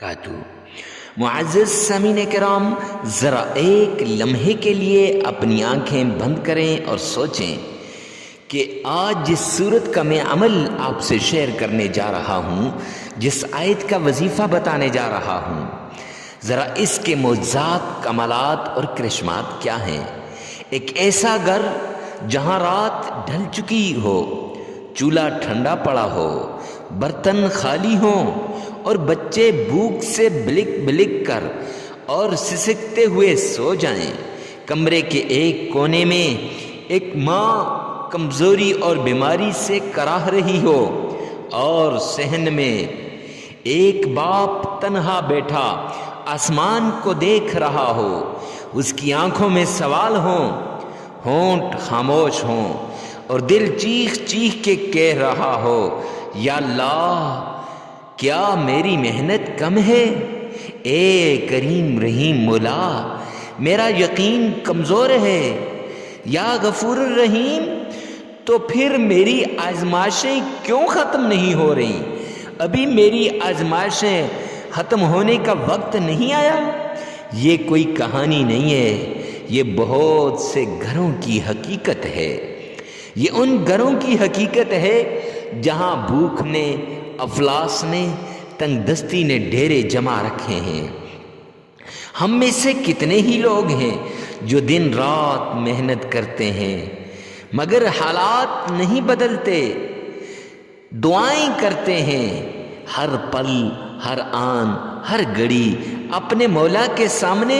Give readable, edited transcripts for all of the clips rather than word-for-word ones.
کاتو معزز سامعین کرام، ذرا ایک لمحے کے لیے اپنی آنکھیں بند کریں اور سوچیں کہ آج جس صورت کا میں عمل آپ سے شیئر کرنے جا رہا ہوں، جس آیت کا وظیفہ بتانے جا رہا ہوں، ذرا اس کے معجزات، کمالات اور کرشمات کیا ہیں۔ ایک ایسا گھر جہاں رات ڈھل چکی ہو، چولہا ٹھنڈا پڑا ہو، برتن خالی ہوں اور بچے بھوک سے بلک بلک کر اور سسکتے ہوئے سو جائیں۔ کمرے کے ایک کونے میں ایک ماں کمزوری اور بیماری سے کراہ رہی ہو، اور صحن میں ایک باپ تنہا بیٹھا آسمان کو دیکھ رہا ہو، اس کی آنکھوں میں سوال ہوں، ہونٹ خاموش ہوں اور دل چیخ چیخ کے کہہ رہا ہو، یا اللہ، کیا میری محنت کم ہے؟ اے کریم رحیم مولا، میرا یقین کمزور ہے۔ یا غفور الرحیم، تو پھر میری آزمائشیں کیوں ختم نہیں ہو رہی؟ ابھی میری آزمائشیں ختم ہونے کا وقت نہیں آیا؟ یہ کوئی کہانی نہیں ہے، یہ بہت سے گھروں کی حقیقت ہے۔ یہ ان گھروں کی حقیقت ہے جہاں بھوک نے، افلاس نے، تنگ دستی نے ڈیرے جما رکھے ہیں۔ ہم میں سے کتنے ہی لوگ ہیں جو دن رات محنت کرتے ہیں، مگر حالات نہیں بدلتے۔ دعائیں کرتے ہیں ہر پل، ہر آن، ہر گھڑی اپنے مولا کے سامنے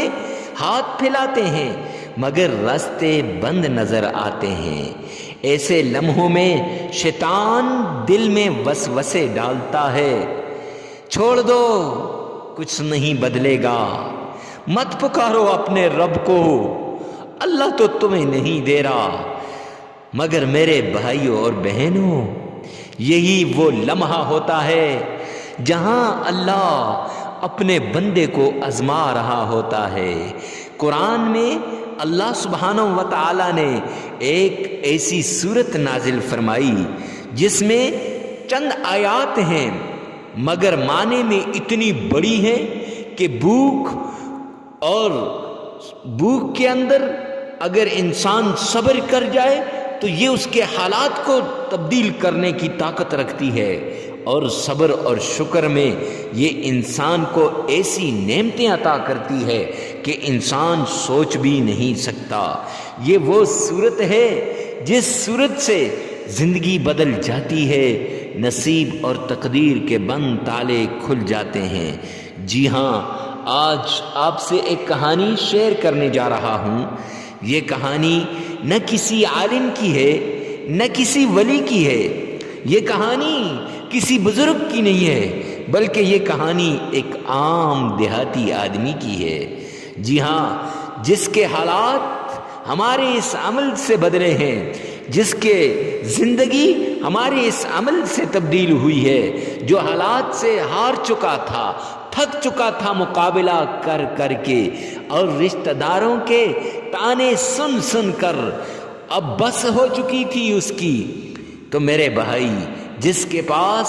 ہاتھ پھیلاتے ہیں، مگر راستے بند نظر آتے ہیں۔ ایسے لمحوں میں شیطان دل میں وسوسے ڈالتا ہے، چھوڑ دو، کچھ نہیں بدلے گا، مت پکارو اپنے رب کو، اللہ تو تمہیں نہیں دے رہا۔ مگر میرے بھائیوں اور بہنوں، یہی وہ لمحہ ہوتا ہے جہاں اللہ اپنے بندے کو آزما رہا ہوتا ہے۔ قرآن میں اللہ سبحانہ و تعالی نے ایک ایسی صورت نازل فرمائی جس میں چند آیات ہیں، مگر معنی میں اتنی بڑی ہے کہ بھوک کے اندر اگر انسان صبر کر جائے تو یہ اس کے حالات کو تبدیل کرنے کی طاقت رکھتی ہے، اور صبر اور شکر میں یہ انسان کو ایسی نعمتیں عطا کرتی ہے کہ انسان سوچ بھی نہیں سکتا۔ یہ وہ صورت ہے جس صورت سے زندگی بدل جاتی ہے، نصیب اور تقدیر کے بند تالے کھل جاتے ہیں۔ جی ہاں، آج آپ سے ایک کہانی شیئر کرنے جا رہا ہوں۔ یہ کہانی نہ کسی عالم کی ہے، نہ کسی ولی کی ہے، یہ کہانی کسی بزرگ کی نہیں ہے، بلکہ یہ کہانی ایک عام دیہاتی آدمی کی ہے۔ جی ہاں، جس کے حالات ہمارے اس عمل سے بدلے ہیں، جس کے زندگی ہمارے اس عمل سے تبدیل ہوئی ہے، جو حالات سے ہار چکا تھا، تھک چکا تھا مقابلہ کر کر کے، اور رشتہ داروں کے تانے سن سن کر اب بس ہو چکی تھی اس کی، تو میرے بھائی، جس کے پاس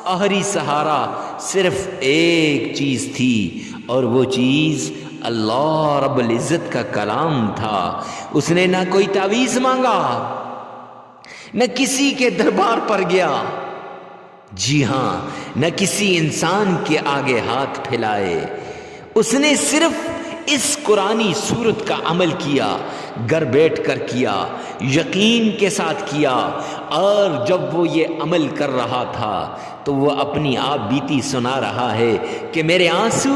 آخری سہارا صرف ایک چیز تھی، اور وہ چیز اللہ رب العزت کا کلام تھا، اس نے نہ کوئی تعویذ مانگا، نہ کسی کے دربار پر گیا، جی ہاں، نہ کسی انسان کے آگے ہاتھ پھیلائے، اس نے صرف اس قرآنی صورت کا عمل کیا، گھر بیٹھ کر کیا، یقین کے ساتھ کیا، اور جب وہ یہ عمل کر رہا تھا تو وہ اپنی آپ بیتی سنا رہا ہے کہ میرے آنسو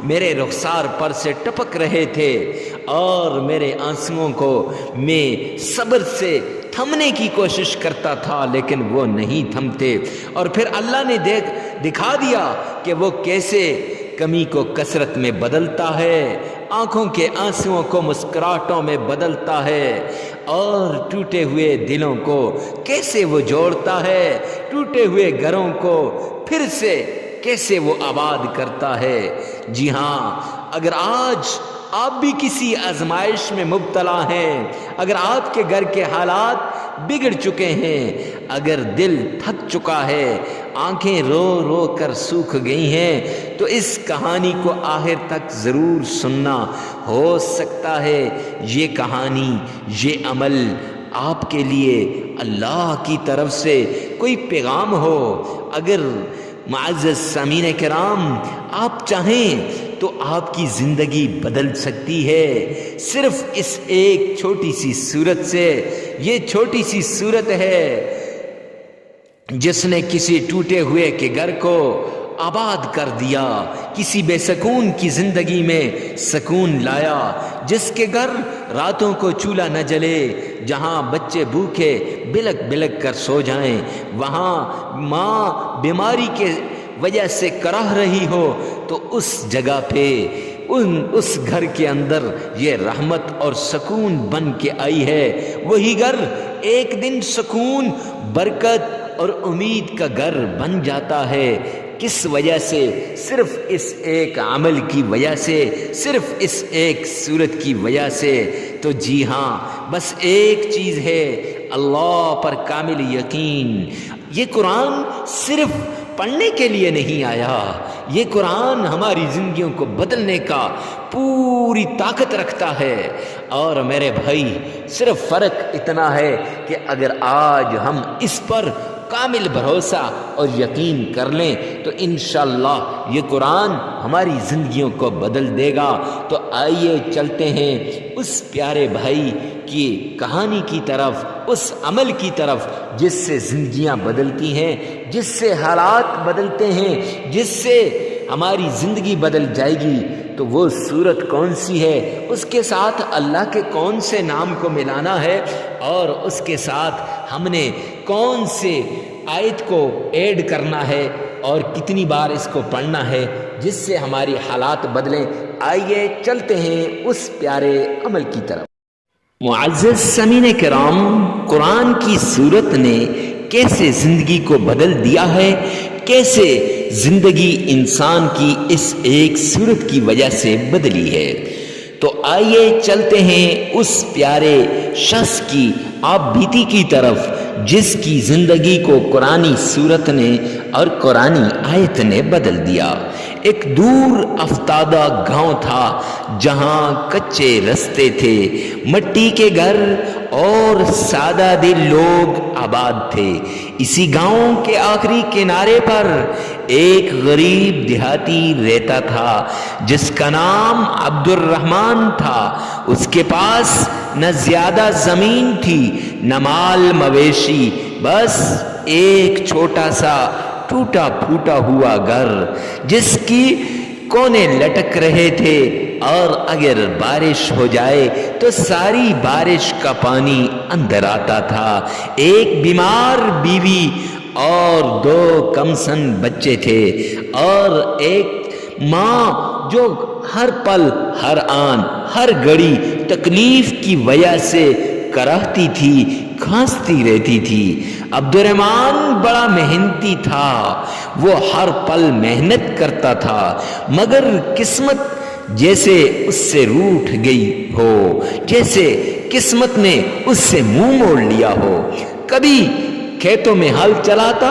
میرے رخسار پر سے ٹپک رہے تھے، اور میرے آنسوؤں کو میں صبر سے تھمنے کی کوشش کرتا تھا، لیکن وہ نہیں تھمتے، اور پھر اللہ نے دکھا دیا کہ وہ کیسے کمی کو کثرت میں بدلتا ہے، آنکھوں کے آنسوؤں کو مسکراہٹوں میں بدلتا ہے، اور ٹوٹے ہوئے دلوں کو کیسے وہ جوڑتا ہے، ٹوٹے ہوئے گھروں کو پھر سے کیسے وہ آباد کرتا ہے۔ جی ہاں، اگر آج آپ بھی کسی آزمائش میں مبتلا ہیں، اگر آپ کے گھر کے حالات بگڑ چکے ہیں، اگر دل تھک چکا ہے، آنکھیں رو رو کر سوکھ گئی ہیں، تو اس کہانی کو آخر تک ضرور سننا۔ ہو سکتا ہے یہ کہانی، یہ عمل آپ کے لیے اللہ کی طرف سے کوئی پیغام ہو۔ اگر معزز سامعین کرام آپ چاہیں تو آپ کی زندگی بدل سکتی ہے، صرف اس ایک چھوٹی سی صورت سے۔ یہ چھوٹی سی صورت ہے جس نے کسی ٹوٹے ہوئے کے گھر کو آباد کر دیا، کسی بے سکون کی زندگی میں سکون لایا، جس کے گھر راتوں کو چولہا نہ جلے، جہاں بچے بھوکے بلک بلک کر سو جائیں، وہاں ماں بیماری کے وجہ سے کرہ رہی ہو، تو اس جگہ پہ اس گھر کے اندر یہ رحمت اور سکون بن کے آئی ہے۔ وہی گھر ایک دن سکون، برکت اور امید کا گھر بن جاتا ہے۔ کس وجہ سے؟ صرف اس ایک عمل کی وجہ سے، صرف اس ایک صورت کی وجہ سے۔ تو جی ہاں، بس ایک چیز ہے، اللہ پر کامل یقین۔ یہ قرآن صرف پڑھنے کے لیے نہیں آیا، یہ قرآن ہماری زندگیوں کو بدلنے کا پوری طاقت رکھتا ہے۔ اور میرے بھائی، صرف فرق اتنا ہے کہ اگر آج ہم اس پر کامل بھروسہ اور یقین کر لیں تو انشاءاللہ یہ قرآن ہماری زندگیوں کو بدل دے گا۔ تو آئیے چلتے ہیں اس پیارے بھائی کی کہانی کی طرف، اس عمل کی طرف جس سے زندگیاں بدلتی ہیں، جس سے حالات بدلتے ہیں، جس سے ہماری زندگی بدل جائے گی۔ تو وہ صورت کون سی ہے، اس کے ساتھ اللہ کے کون سے نام کو ملانا ہے، اور اس کے ساتھ ہم نے کون سے آیت کو ایڈ کرنا ہے اور کتنی بار اس کو پڑھنا ہے جس سے ہماری حالات بدلیں۔ آئیے چلتے ہیں اس پیارے عمل کی طرف۔ معزز سامعین کرام، قرآن کی صورت نے کیسے زندگی کو بدل دیا ہے، کیسے زندگی انسان کی اس ایک صورت کی وجہ سے بدلی ہے۔ تو آئیے چلتے ہیں اس پیارے شخص کی آپ بیتی کی طرف جس کی زندگی کو قرآنی صورت نے اور قرآنی آیت نے بدل دیا۔ ایک دور افتادہ گاؤں تھا جہاں کچے رستے تھے، مٹی کے گھر اور سادہ دل لوگ آباد تھے۔ اسی گاؤں کے آخری کنارے پر ایک غریب دیہاتی رہتا تھا جس کا نام عبد الرحمن تھا۔ اس کے پاس نہ زیادہ زمین تھی نہ مال مویشی، بس ایک چھوٹا سا ٹوٹا پھوٹا ہوا گھر جس کی کونے لٹک رہے تھے، اور اگر بارش ہو جائے تو ساری بارش کا پانی اندر آتا تھا۔ ایک بیمار بیوی اور 2 کمسن بچے تھے، اور ایک ماں جو ہر پل، ہر آن، ہر گھڑی تکلیف کی وجہ سے کراہتی تھی، کھانستی رہتی تھی۔ عبد الرحمن بڑا محنتی تھا، وہ ہر پل محنت کرتا تھا، مگر قسمت جیسے اس سے روٹھ گئی ہو، جیسے قسمت نے اس سے منہ موڑ لیا ہو۔ کبھی کھیتوں میں ہل چلاتا،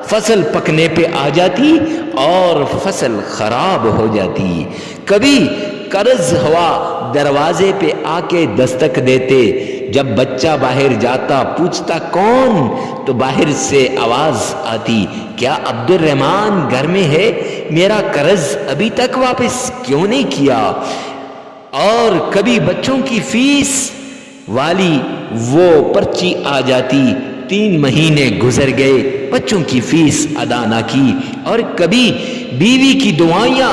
فصل پکنے پہ آ جاتی اور فصل خراب ہو جاتی۔ کبھی قرض ہوا دروازے پہ آ کے دستک دیتے، جب بچہ باہر جاتا پوچھتا کون، تو باہر سے آواز آتی، کیا عبد الرحمن گھر میں ہے؟ میرا قرض ابھی تک واپس کیوں نہیں کیا؟ اور کبھی بچوں کی فیس والی وہ پرچی آ جاتی، 3 مہینے گزر گئے، بچوں کی فیس ادا نہ کی۔ اور کبھی بیوی کی دعائیاں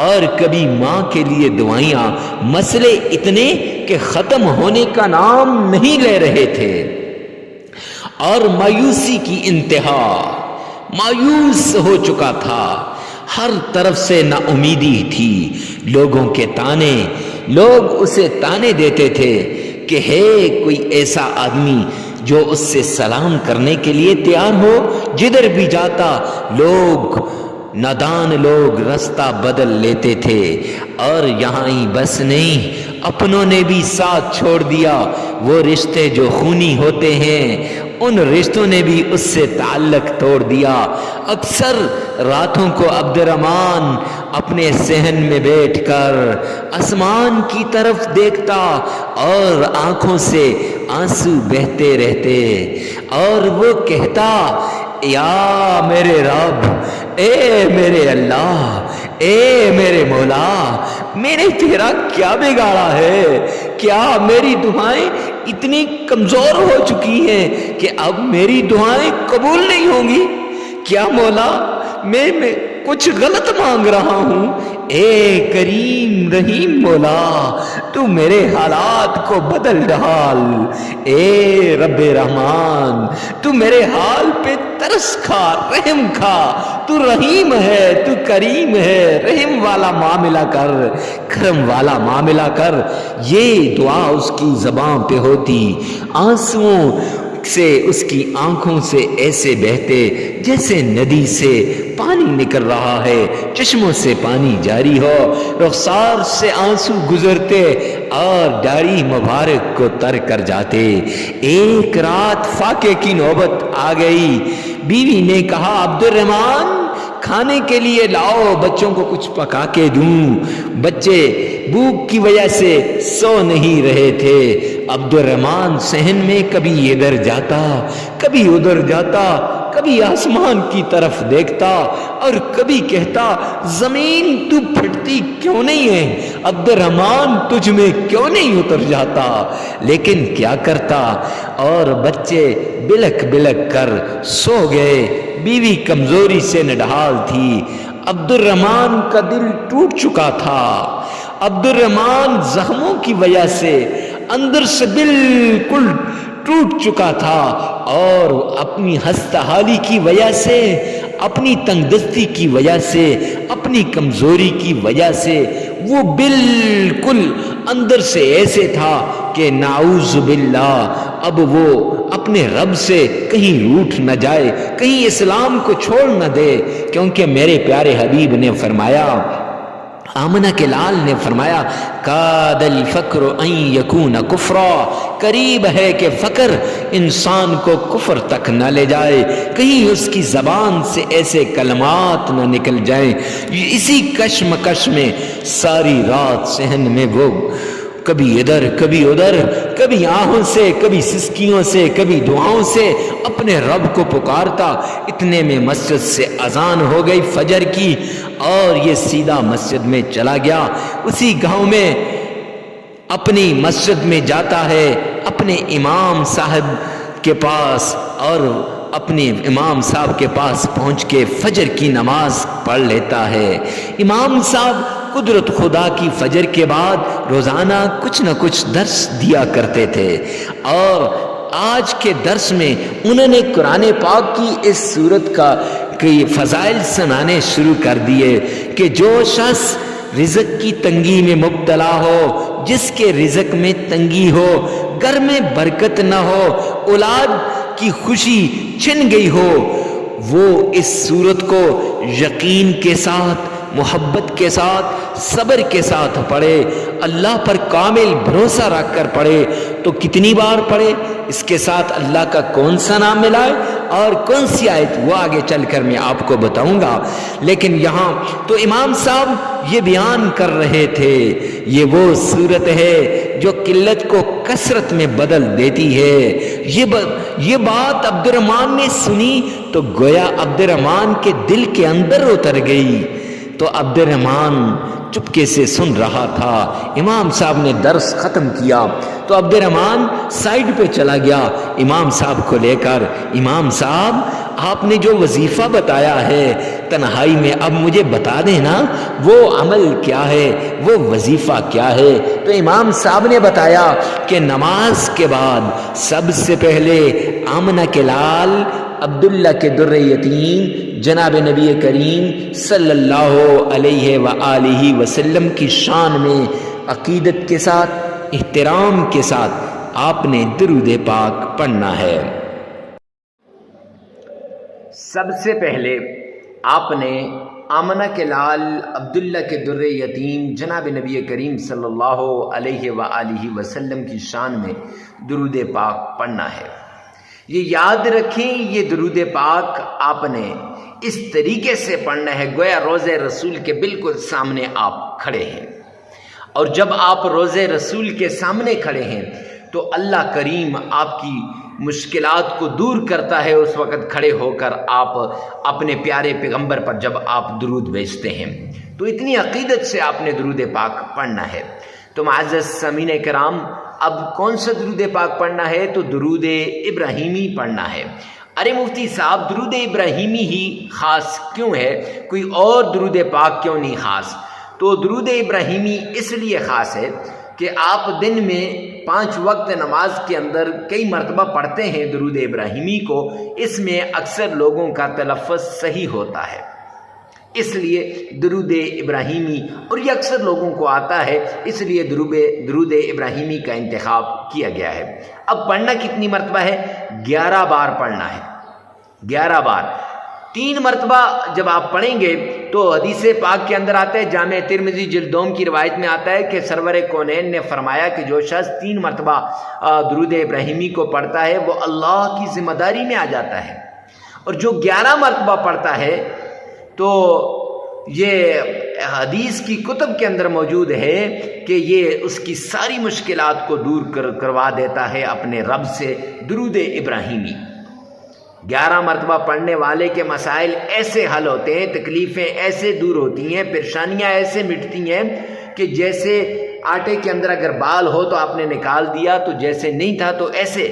اور کبھی ماں کے لیے دعائیاں، مسئلے اتنے کہ ختم ہونے کا نام نہیں لے رہے تھے، اور مایوسی کی انتہا، مایوس ہو چکا تھا، ہر طرف سے نا امیدی تھی، لوگوں کے تانے، لوگ اسے تانے دیتے تھے کہ ہے کوئی ایسا آدمی جو اس سے سلام کرنے کے لیے تیار ہو۔ جدھر بھی جاتا لوگ نادان لوگ راستہ بدل لیتے تھے، اور یہاں ہی بس نہیں، اپنوں نے بھی ساتھ چھوڑ دیا۔ وہ رشتے جو خونی ہوتے ہیں ان رشتوں نے بھی اس سے تعلق توڑ دیا۔ اکثر راتوں کو عبد الرحمن اپنے صحن میں بیٹھ کر آسمان کی طرف دیکھتا اور آنکھوں سے آنسو بہتے رہتے، اور وہ کہتا، یا میرے رب، اے میرے اللہ، اے میرے مولا، میں نے تیرا کیا بگاڑا ہے؟ کیا میری دعائیں اتنی کمزور ہو چکی ہیں کہ اب میری دعائیں قبول نہیں ہوں گی؟ کیا مولا میں کچھ غلط مانگ رہا ہوں؟ اے کریم رحیم مولا، تو میرے حالات کو بدل ڈال۔ اے رب رحمان، تو میرے حال پہ ترس کھا، رحم کھا۔ تو رحیم ہے، تو کریم ہے، رحم والا معاملہ کر، کرم والا معاملہ کر۔ یہ دعا اس کی زبان پہ ہوتی، آنسوؤں سے اس کی آنکھوں سے ایسے بہتے جیسے ندی سے پانی نکل رہا ہے، چشموں سے پانی جاری ہو، رخسار سے آنسو گزرتے اور داڑھی مبارک کو تر کر جاتے۔ ایک رات فاقے کی نوبت آ گئی۔ بیوی نے کہا، عبد الرحمن کھانے کے لیے لاؤ، بچوں کو کچھ پکا کے دوں۔ بچے بھوک کی وجہ سے سو نہیں رہے تھے۔ عبد الرحمن صحن میں کبھی ادھر جاتا، کبھی ادھر جاتا، کبھی آسمان کی طرف دیکھتا اور کبھی کہتا، زمین تو پھٹتی کیوں نہیں ہے؟ عبد الرحمن تجھ میں کیوں نہیں اتر جاتا؟ لیکن کیا کرتا، اور بچے بلک بلک کر سو گئے۔ بیوی کمزوری سے نڈھال تھی، عبد الرحمن کا دل ٹوٹ چکا تھا۔ عبد الرحمن زخموں کی وجہ سے اندر سے بالکل ٹوٹ چکا تھا، اور اپنی ہستہ حالی کی وجہ سے، اپنی تنگ دستی کی وجہ سے، اپنی کمزوری کی وجہ سے وہ بالکل اندر سے ایسے تھا کہ نعوذ باللہ اب وہ اپنے رب سے کہیں روٹھ نہ جائے، کہیں اسلام کو چھوڑ نہ دے، کیونکہ میرے پیارے حبیب نے فرمایا، آمنہ کے لال نے فرمایا، کاد الفقر ان یکون کفرا، قریب ہے کہ فقر انسان کو کفر تک نہ لے جائے، کہیں اس کی زبان سے ایسے کلمات نہ نکل جائیں۔ اسی کشمکش میں ساری رات صحن میں وہ کبھی ادھر کبھی ادھر، کبھی آہوں سے، کبھی سسکیوں سے، کبھی دعاؤں سے اپنے رب کو پکارتا۔ اتنے میں مسجد سے اذان ہو گئی فجر کی، اور یہ سیدھا مسجد میں چلا گیا۔ اسی گاؤں میں اپنی مسجد میں جاتا ہے، اپنے امام صاحب کے پاس، اور اپنے امام صاحب کے پاس پہنچ کے فجر کی نماز پڑھ لیتا ہے۔ امام صاحب قدرت خدا کی فجر کے بعد روزانہ کچھ نہ کچھ درس دیا کرتے تھے، اور آج کے درس میں انہوں نے قرآن پاک کی اس سورت کا کئی فضائل سنانے شروع کر دیے کہ جو شخص رزق کی تنگی میں مبتلا ہو، جس کے رزق میں تنگی ہو، گھر میں برکت نہ ہو، اولاد کی خوشی چھن گئی ہو، وہ اس سورت کو یقین کے ساتھ، محبت کے ساتھ، صبر کے ساتھ پڑھے، اللہ پر کامل بھروسہ رکھ کر پڑھے۔ تو کتنی بار پڑھے، اس کے ساتھ اللہ کا کون سا نام ملائے اور کون سی آیت، وہ آگے چل کر میں آپ کو بتاؤں گا۔ لیکن یہاں تو امام صاحب یہ بیان کر رہے تھے، یہ وہ صورت ہے جو قلت کو کثرت میں بدل دیتی ہے۔ یہ بات عبد الرحمن نے سنی تو گویا عبد الرحمن کے دل کے اندر اتر گئی۔ تو عبد الرحمن چپکے سے سن رہا تھا، امام صاحب نے درس ختم کیا تو عبد الرحمن سائیڈ پہ چلا گیا امام صاحب کو لے کر، امام صاحب آپ نے جو وظیفہ بتایا ہے تنہائی میں، اب مجھے بتا دینا وہ عمل کیا ہے، وہ وظیفہ کیا ہے۔ تو امام صاحب نے بتایا کہ نماز کے بعد سب سے پہلے آمنہ کے لال عبداللہ کے در یتیم جناب نبی کریم صلی اللہ علیہ وآلہ وسلم کی شان میں عقیدت کے ساتھ، احترام کے ساتھ آپ نے درود پاک پڑھنا ہے۔ سب سے پہلے آپ نے آمنہ کے لال عبداللہ کے در یتیم جناب نبی کریم صلی اللہ علیہ وآلہ وسلم کی شان میں درود پاک پڑھنا ہے۔ یہ یاد رکھیں، یہ درود پاک آپ نے اس طریقے سے پڑھنا ہے گویا روضہ رسول کے بالکل سامنے آپ کھڑے ہیں، اور جب آپ روضہ رسول کے سامنے کھڑے ہیں تو اللہ کریم آپ کی مشکلات کو دور کرتا ہے اس وقت کھڑے ہو کر آپ اپنے پیارے پیغمبر پر جب آپ درود بھیجتے ہیں۔ تو اتنی عقیدت سے آپ نے درود پاک پڑھنا ہے۔ تو معزز سامعین کرام، اب کون سا درود پاک پڑھنا ہے؟ تو درود ابراہیمی پڑھنا ہے۔ ارے مفتی صاحب، درود ابراہیمی ہی خاص کیوں ہے؟ کوئی اور درود پاک کیوں نہیں خاص؟ تو درود ابراہیمی اس لیے خاص ہے کہ آپ دن میں 5 وقت نماز کے اندر کئی مرتبہ پڑھتے ہیں درود ابراہیمی کو، اس میں اکثر لوگوں کا تلفظ صحیح ہوتا ہے، اس لیے درود ابراہیمی، اور یہ اکثر لوگوں کو آتا ہے، اس لیے درود ابراہیمی کا انتخاب کیا گیا ہے۔ اب پڑھنا کتنی مرتبہ ہے؟ 11 بار پڑھنا ہے، 11 بار۔ 3 مرتبہ جب آپ پڑھیں گے تو حدیث پاک کے اندر آتا ہے، جامع ترمذی جلد 2 کی روایت میں آتا ہے کہ سرور کونین نے فرمایا کہ جو شخص 3 مرتبہ درود ابراہیمی کو پڑھتا ہے وہ اللہ کی ذمہ داری میں آ جاتا ہے، اور جو 11 مرتبہ پڑھتا ہے تو یہ حدیث کی کتب کے اندر موجود ہے کہ یہ اس کی ساری مشکلات کو دور کروا دیتا ہے اپنے رب سے۔ درود ابراہیمی 11 مرتبہ پڑھنے والے کے مسائل ایسے حل ہوتے ہیں، تکلیفیں ایسے دور ہوتی ہیں، پریشانیاں ایسے مٹتی ہیں کہ جیسے آٹے کے اندر اگر بال ہو تو آپ نے نکال دیا، تو جیسے نہیں تھا تو ایسے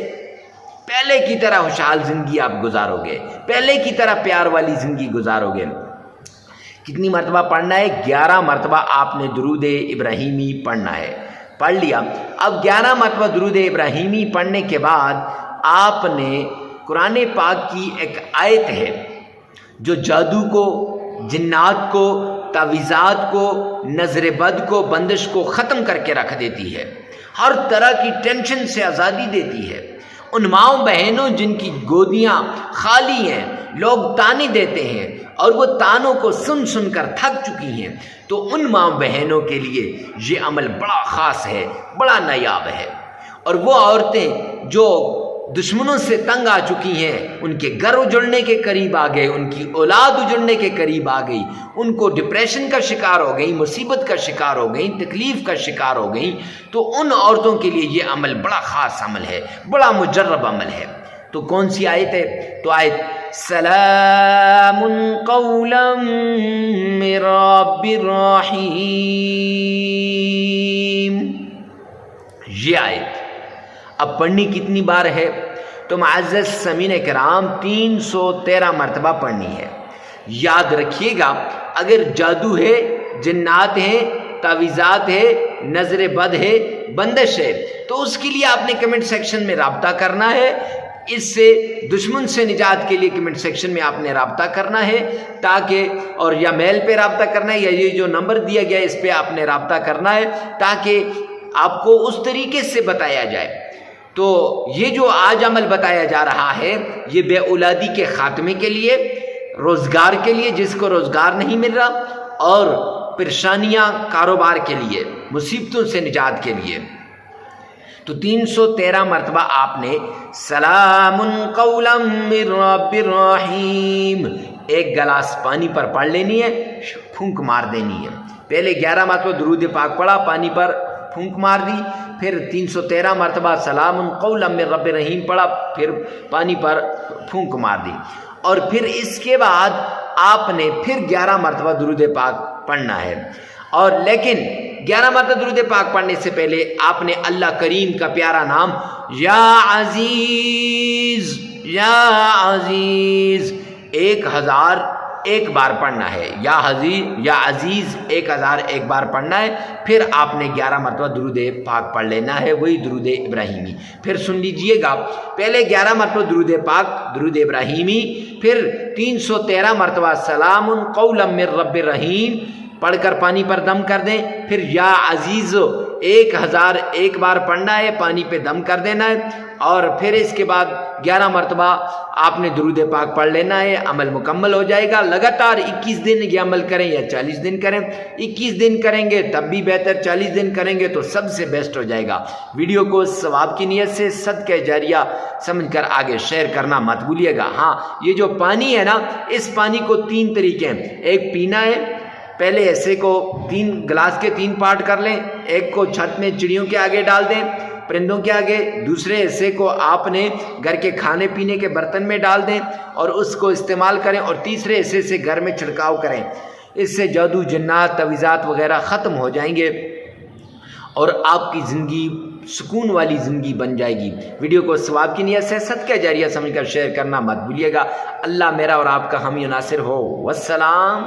پہلے کی طرح خوشحال زندگی آپ گزارو گے، پہلے کی طرح پیار والی زندگی گزارو گے۔ کتنی مرتبہ پڑھنا ہے؟ 11 مرتبہ آپ نے درود ابراہیمی پڑھنا ہے۔ پڑھ لیا۔ اب 11 مرتبہ درود ابراہیمی پڑھنے کے بعد آپ نے قرآن پاک کی ایک آیت ہے جو جادو کو، جنات کو، تعویذات کو، نظر بد کو، بندش کو ختم کر کے رکھ دیتی ہے، ہر طرح کی ٹینشن سے آزادی دیتی ہے۔ ان ماؤں بہنوں جن کی گودیاں خالی ہیں، لوگ تانے دیتے ہیں اور وہ تانوں کو سن سن کر تھک چکی ہیں، تو ان ماں بہنوں کے لیے یہ عمل بڑا خاص ہے، بڑا نایاب ہے۔ اور وہ عورتیں جو دشمنوں سے تنگ آ چکی ہیں، ان کے گھر اجڑنے کے قریب آ گئے، ان کی اولاد اجڑنے کے قریب آ گئی، ان کو ڈپریشن کا شکار ہو گئی، مصیبت کا شکار ہو گئی، تکلیف کا شکار ہو گئی، تو ان عورتوں کے لیے یہ عمل بڑا خاص عمل ہے، بڑا مجرب عمل ہے۔ تو کون سی آیت ہے؟ تو آیت سلام قولا من رب الرحیم، یہ آیت اب پڑھنی کتنی بار ہے؟ تو معزز سامعین کرام 313 مرتبہ پڑھنی ہے۔ یاد رکھیے گا، اگر جادو ہے، جنات ہیں، تعویذات ہے، نظر بد ہے، بندش ہے، تو اس کے لیے آپ نے کمنٹ سیکشن میں رابطہ کرنا ہے۔ اس سے دشمن سے نجات کے لیے کمنٹ سیکشن میں آپ نے رابطہ کرنا ہے، تاکہ، اور یا میل پہ رابطہ کرنا ہے، یا یہ جو نمبر دیا گیا اس پہ آپ نے رابطہ کرنا ہے، تاکہ آپ کو اس طریقے سے بتایا جائے۔ تو یہ جو آج عمل بتایا جا رہا ہے، یہ بے اولادی کے خاتمے کے لیے، روزگار کے لیے جس کو روزگار نہیں مل رہا، اور پریشانیاں کاروبار کے لیے، مصیبتوں سے نجات کے لیے۔ تو 313 مرتبہ آپ نے سلام قولا من رب الرحیم ایک گلاس پانی پر پڑھ لینی ہے، پھونک مار دینی ہے۔ پہلے 11 مرتبہ درود پاک پڑھا، پانی پر پھونک مار دی، پھر 313 مرتبہ سلام قولا من رب الرحیم پڑھا، پھر پانی پر پھونک مار دی، اور پھر اس کے بعد آپ نے پھر 11 مرتبہ درود پاک پڑھنا ہے۔ اور لیکن 11 مرتبہ درود پاک پڑھنے سے پہلے آپ نے اللہ کریم کا پیارا نام یا عزیز، یا عزیز 1001 بار پڑھنا ہے، یا عزیز 1001 بار پڑھنا ہے۔ پھر آپ نے 11 مرتبہ درود پاک پڑھ لینا ہے، وہی درود ابراہیمی۔ پھر سن لیجئے گا، پہلے 11 مرتبہ درود پاک، درود ابراہیمی، پھر 313 مرتبہ سلام قولا من رب الرحیم پڑھ کر پانی پر دم کر دیں، پھر یا عزیز 1001 بار پڑھنا ہے، پانی پہ دم کر دینا ہے، اور پھر اس کے بعد 11 مرتبہ آپ نے درود پاک پڑھ لینا ہے، عمل مکمل ہو جائے گا۔ لگاتار 21 دن یہ عمل کریں یا 40 دن کریں، 21 دن کریں گے تب بھی بہتر، 40 دن کریں گے تو سب سے بیسٹ ہو جائے گا۔ ویڈیو کو ثواب کی نیت سے صدقہ جاریہ سمجھ کر آگے شیئر کرنا مت بھولیے گا۔ ہاں، یہ جو پانی ہے نا، اس پانی کو 3 طریقے ہیں۔ ایک پینا ہے، پہلے ایسے کو 3 گلاس کے 3 پارٹ کر لیں، ایک کو چھت میں چڑیوں کے آگے ڈال دیں، پرندوں کے آگے، دوسرے حصے کو آپ نے گھر کے کھانے پینے کے برتن میں ڈال دیں اور اس کو استعمال کریں، اور تیسرے حصے سے گھر میں چھڑکاؤ کریں۔ اس سے جادو، جنات، تعویذات وغیرہ ختم ہو جائیں گے اور آپ کی زندگی سکون والی زندگی بن جائے گی۔ ویڈیو کو ثواب کی نیت سے صدقہ جاریہ سمجھ کر شیئر کرنا مت بھولیے گا۔ اللہ میرا اور آپ کا حامی و ناصر ہو۔ والسلام۔